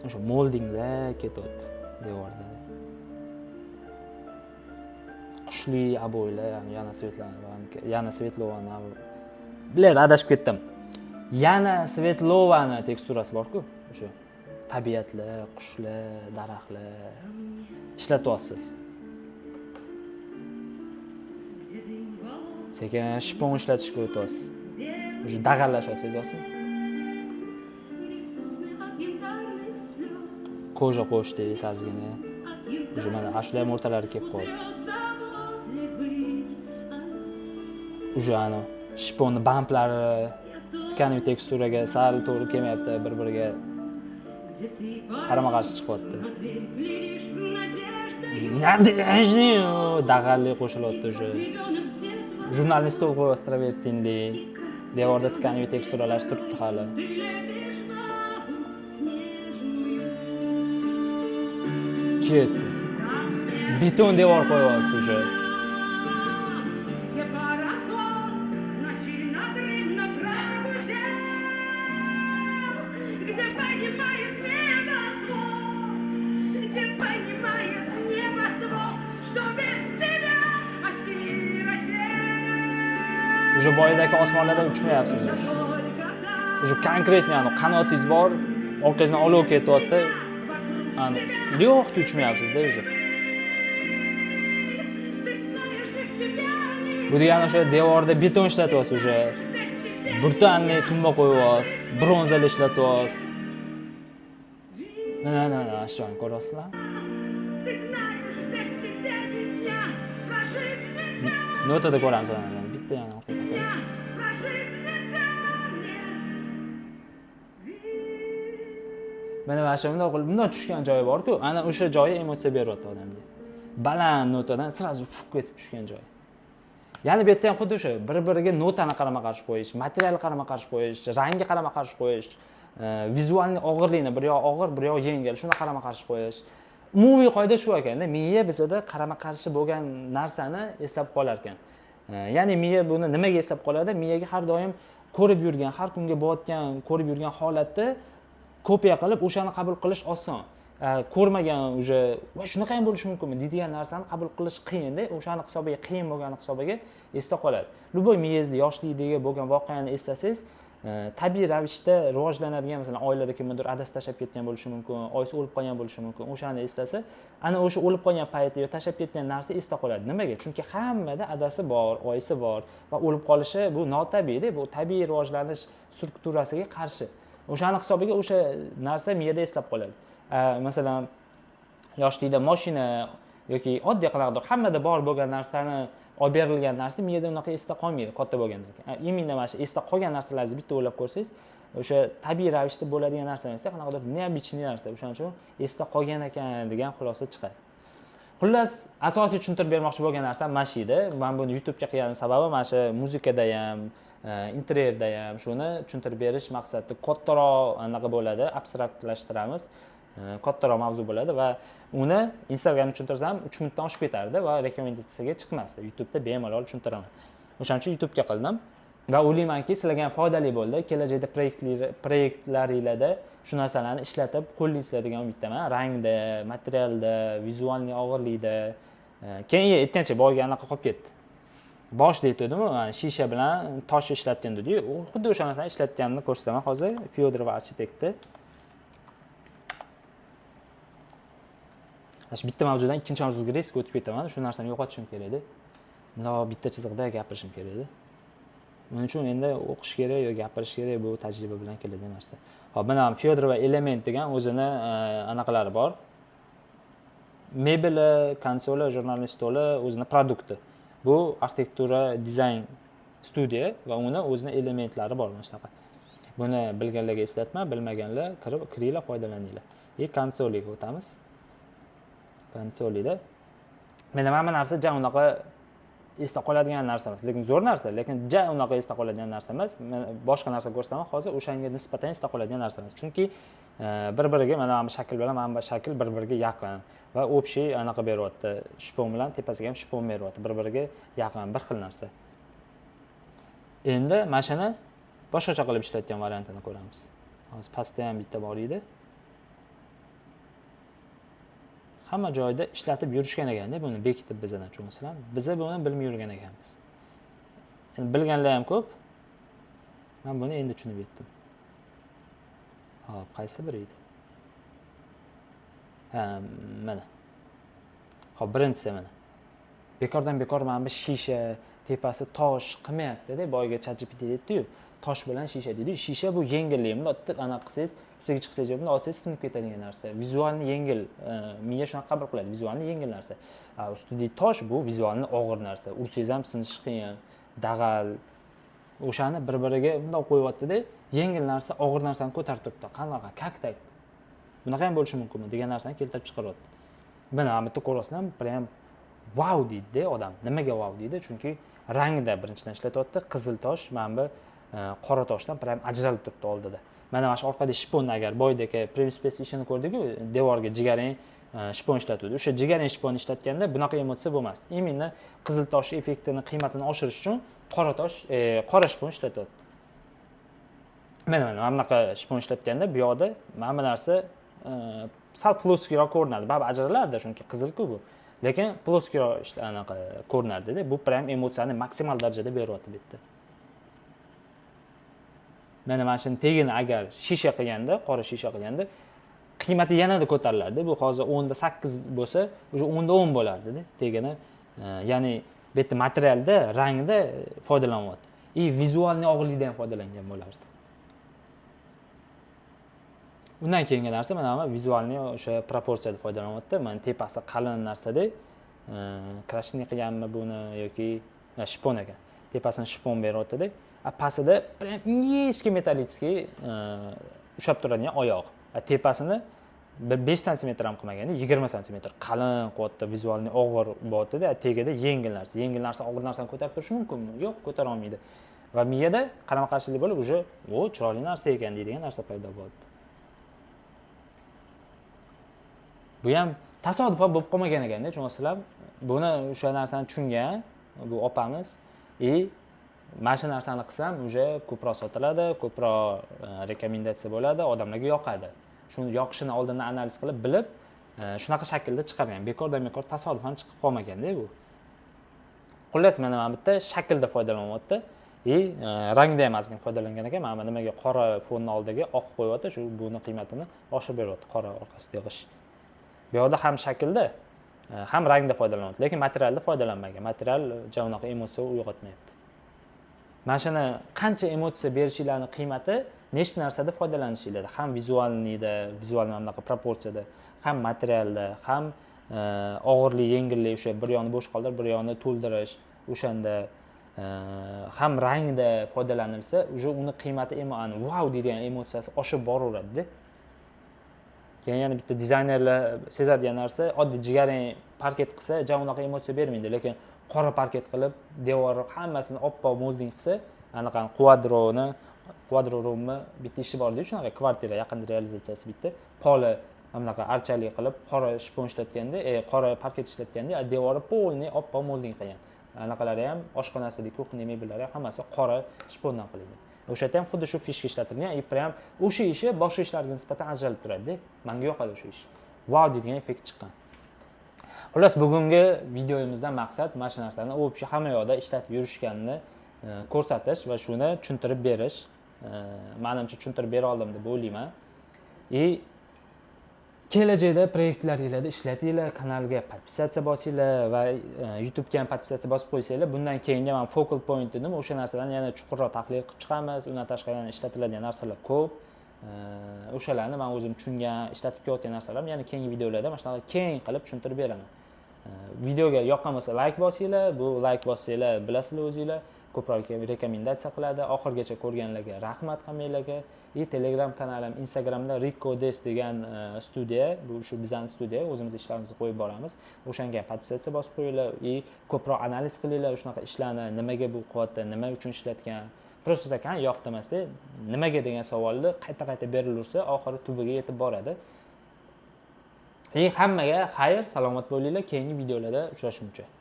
O'sha moldingda ketyapti devorda. Qushli aboylar, yana Svetlovani. Bilar adashib ketdim. Yana Svetlovani teksturasi bor-ku, o'sha tabiatlar, qushlar, daraxtlar ishlatyapsiz. Sekin shipon ishlatishga o'tyapsiz. O'sha dag'allashyapsiz, sezasizmi? Koja qo'shdi sazgina. O'sha mana ashula o'rtalari kelib qoldi. O'sha ana shiponni bamplari tikaniy teksturaga sal to'g'ri kelmayapti bir-biriga. qarama qarshi chiqyapti. Dag'alli qo'shilyapti o'sha. Jurnalni stol qo'yib ostiravertinglar. Devorda tkaniy teksturalar turibdi hali. Ketdi. Beton devor qo'yapsiz o'sha. O'sha boyidagi osmonlarda uchmayapsiz o'sha. O'sha konkretni qanotingiz bor, orqangizdan olov ketyapti. Легкий uchmayapsiz-da o'sha. Bu degani o'sha devorda beton ishlatyapsiz o'sha. Burtanli tumba qo'yyapsiz, bronzali ishlatyapsiz. Mana, shu ko'rasizlar. Notada ko'ramiz mana bitta yana o'qiyman. Mana shu bunday tushgan joyi bor-ku, ana o'sha joyi emotsiya beryapti odamga. Baland notadan sirazu fuk etib tushgan joyi. Ya'ni bu yerda ham xuddi o'sha bir-biriga notani qarama-qarshi qo'yish, materialni qarama-qarshi qo'yish, rangni qarama-qarshi qo'yish, vizualni og'irligini bir yoq og'ir, bir yoq yengil, shuni qarama-qarshi qo'yish. Umumiy qoida shu ekanda, miya bizda qarama-qarshi bo'lgan narsani eslab qolar ekan. Ya'ni miya buni nimaga eslab qoladi? Miyaga har doim ko'rib yurgan, har kunga bo'layotgan, ko'rib yurgan holatni kopiya qilib o'shani qabul qilish oson. Ko'rmagan o'sha va shunaqa ham bo'lishi mumkinmi deydigan narsani qabul qilish qiyin-da, o'shani hisobiga qiyin bo'lgan hisobiga esda qoladi. Luboy miyangizda yoshlikdagi bo'lgan voqeani eslasangiz, tabiiy ravishda rivojlanadigan, masalan, oilada kimdir adasi tashlab ketgan bo'lishi mumkin, oyisi o'lib qolgan bo'lishi mumkin. O'shani eslasa, ana o'sha o'lib qolgan payti yo tashlab ketgan narsa esda qoladi. Nimaga? Chunki hammada adasi bor, oyisi bor va o'lib qolishi bu notabiiy-da, bu tabiiy rivojlanish strukturasiga qarshi. O'shani hisobiga o'sha narsa miyada eslab qoladi. Masalan, yoshlikda mashina yoki oddiy qanaqadir hammada bor bo'lgan narsani olib berilgan narsa miyada unaqa esda qolmaydi katta bo'lgandan keyin. Imminda mana shu esda qolgan narsalaringizni bitta o'ylab ko'rsangiz, o'sha tabiiy ravishda bo'ladigan narsa emasda, qanaqadir neobычный narsa. O'shaning uchun esda qolgan ekan degan xulosa chiqadi. Xullas, asosiy tushuntirib bermoqchi bo'lgan narsa mana shu edi. Men buni YouTube'ga qilganim sababi mana shu muzikada ham, interyerda ham shuni tushuntirib berish maqsadida kattaroq anaqa bo'ladi, abstraktlashtiramiz. Kattaroq mavzu bo'ladi va uni Instagramda tushuntirsam 3 minutdan oshib ketardi va rekomendatsiyaga chiqmasdi. YouTube'da bemalol tushuntiraman. O'shaning uchun YouTube'ga qildim va o'ylaymanki, sizlarga ham foydali bo'ldi. Kelajakda proyektlaringizda shu narsalarni ishlatib qo'llaysizlar degan umiddaman. Rangda, materialda, vizualni og'irlikda. Keyin aytgancha boyga anaqa qolib ketdi. Boshda aytdim, shisha bilan tosh ishlatgan dedi-yu, xuddi o'sha narsani ishlatganini ko'rsataman hozir Fyodorov arxitektni. Bitta mavzudan ikkinchi mavzuga risk o'tib ketaman. Shu narsani yo'qotishim kerak edi. Bundoq bitta chiziqda gapirishim kerak edi. Buning uchun endi o'qish kerak yo gapirish kerak, bu tajriba bilan keladigan narsa. Xo'p, mana Fyodorov element degan o'zini anaqalari bor. Mebeli, konsoli, jurnalni stoli o'zini produkti. Bu arxitektura dizayn studiya va uni o'zini elementlari bor mana shunaqa. Buni bilganlarga eslatma, bilmaganlar kiringlar, foydalaninglar. Konsoliga o'tamiz. Konsolida. Menda mana bu narsa ja unaqa esda qoladigan narsa emas, lekin zo'r narsa, lekin ja unaqa esda qoladigan narsa emas. Men boshqa narsa ko'rsataman, hozir o'shanga nisbatan esda qoladigan narsa emas. Chunki bir-biriga mana bu shakl bilan mana bu shakl bir-biriga yaqin va общий anaqa beryapti. Shpon bilan tepasiga ham shpon beryapti. Bir-biriga yaqin, bir xil narsa. Endi mana shuni boshqacha qilib ishlatgan variantini ko'ramiz. Hozir pastda ham bitta bor edi. Hamma joyda ishlatib yurishgan ekanda, buni bekitib bizdan tushunasizlar. Biz buni bilmay yurgan ekanmiz. Endi bilganlar ham ko'p. Men buni endi tushunib yetdim. Hop, qaysi biri edi? Mana. Hop, birinchisi mana. Bekordan bekor mana bu shisha, tepasi tosh qilmayapti-da, boyga ChatGPT aytdi-yu, tosh bilan shisha dedi. Shisha bu yengillik. Buni anaqa qilsangiz, ustiga chiqsangiz, buni olsangiz sinib ketadigan narsa. Vizualni yengil, miya shuni qabul qiladi. Vizualni yengil narsa. Ustidagi tosh bu vizualni og'ir narsa. Ursangiz ham sinishi qiyin, dag'al. O'shani bir-biriga bunday qo'yyapti-da, yengil narsa og'ir narsani ko'tarib turibdi. Qanaqa kaktak. bunaqa ham bo'lishi mumkinmi degan narsani keltirib chiqaryapti. Buni albatta ko'rasizlar, prям wow deydi odam. Nimaga wow deydi? Chunki rangda birinchidan ishlatyapti. Qizil tosh mana bu qora toshdan prям ajralib turibdi oldida. Mana shu orqada shponni agar boydagi Premspace ishini ko'rdik-ku, devorga jigarrang shpon ishlatadi. O'sha jigarrang shponni ishlatganda bunaqa emotsiya bo'lmasdi. Именно qizil tosh effektini qiymatini oshirish uchun qora shpon ishlatyapti. Mana bunaqa shpon ishlatganda bu yoqda mana bu narsa sal ploskiyroq ko'rinadi. Baribir ajralardi, chunki qizil-ku bu. Lekin ploskiyroq anaqa ko'rinardi-da. Bu prям emotsiyani maksimal darajada beryapti bu yerda. Mana shuni tegini agar shisha qilganda, qora shisha qilganda qiymati yanada ko'tarilardi. Bu hozir 10 da 8 bo'lsa, o'sha 10 da 10 bo'lardi-da tegini. Ya'ni bu yerda materialda, rangda foydalanyapti. Vizualniy og'irlikdan ham foydalangan bo'lardi. Undan keyingi narsa mana bu vizualniy o'sha proporsiyada foydalanyapti. Mana tepasi qalin narsada krashni qilganmi buni yoki shpon ekan. Tepasini shpon beryapti-da. Pastida ingichka metallический ushlab turadigan oyoq. Tepasini 5 sm ham qilmaganda 20 sm qalin qo'yapti, vizualniy og'ir bo'lyapti-da. Tegida yengil narsa. Yengil narsa og'ir narsani ko'tarib turishi mumkinmi? Yo'q, ko'tara olmaydi. Va miyada qarama-qarshilik bo'lib, o'sha chiroyli narsa ekan deydigan narsa paydo bo'ldi. Bu ham tasodifan bo'lib qolmagan ekanda, tushunasizlar? Buni o'sha narsani tushungan bu opamiz, mana shu narsani qilsam, o'sha ko'proq sotiladi, ko'proq rekomendatsiya bo'ladi, odamlarga yoqadi. Shuni yoqishini oldindan analiz qilib, bilib, shunaqa shaklda chiqargan. Bekordan-bekor tasodifan chiqib qolmagan-da bu. Xullas, mana bu yerda shaklda foydalanyapti. Rangda ham ozgina foydalangan ekan. Mana nimaga qora fonni oldiga oq qo'yapti, shu buni qiymatini oshirib beryapti, qora orqasida g'ish. Bu yoqda ham shaklda, ham rangda foydalanyapti, lekin materialda foydalanmagan. Material unaqa emotsiya uyg'otmayapti. Mana shuni qancha emotsiya berishinglarning qiymati nechta narsada foydalanishinglarda, ham vizualniyda, vizual bunaqa proporsiyada, ham materialda, ham og'irlik, yengillik, o'sha bir yoni bo'sh qoldirib, bir yoni to'ldirish, o'shanda ham rangda foydalanilsa, o'sha uni qiymati wow deydigan emotsiyasi oshib boraveradi-da. Keyin yana bitta dizaynerlar sezadigan narsa, oddiy jigarrang parket qilsa, unaqa emotsiya bermaydi, lekin qora parket qilib, devor hammasini oppoq molding qilsa, anaqa quadro-roomni bitta ishi bor-da, shunaqa kvartira yaqin realizatsiyasi bitta. Poli anaqa archali qilib, qora shpon ishlatganda, qora parket ishlatganda, devori polniy oppoq molding qilgan. Anaqalari ham oshxonasidagi kuxniy mebellari ham hammasi qora shpondan qilingan. O'sha yerda ham xuddi shu fishka ishlatilgan, prям o'sha ishi boshqa ishlarga nisbatan ajralib turadi-da. Menga yoqadi o'sha ish. Wow deydigan effekt chiqqan. Xullas, bugungi videomizdan maqsad mana shu narsalarni o'pcha hamma yoqda ishlatib yurishganini ko'rsatish va shuni tushuntirib berish. Menimcha tushuntirib bera oldim deb o'ylayman. Kelajakda proyektlaringizda ishlatinglar, kanalga podpisatsiya bosinglar va YouTube'ga ham podpisatsiya bosib qo'ysanglar, bundan keyingi men focal point dedim, o'sha narsalarni yana chuqurroq tahlil qilib chiqamiz. Undan tashqari ishlatiladigan narsalar ko'p. O'shalarni men o'zim tushungan, ishlatib kelayotgan narsalarimni yana keyingi videolarda mana shunaqa keng qilib tushuntirib beraman. Videoga yoqqan bo'lsa like bosinglar, bu like bossanglar bilasizlar o'zinglar, ko'proq rekomendatsiya qiladi. Oxirgacha ko'rganlarga rahmat hammanglarga. Telegram kanalim, Instagramda Rico Des degan studiya, bu shu bizning studiya, o'zimiz ishlarimizni qo'yib boramiz. O'shanga podpisatsiya bosib qo'yinglar, ko'proq analiz qilinglar, shunaqa ishlarni nimaga bu qilyapti, nima uchun ishlatgan. Prosta kan yoqtirmasda, nimaga degan savolni qayta-qayta berilursa, oxiri tubiga yetib boradi. Hammaga xayr, salomat bo'linglar. Keyingi videolarda uchrashguncha.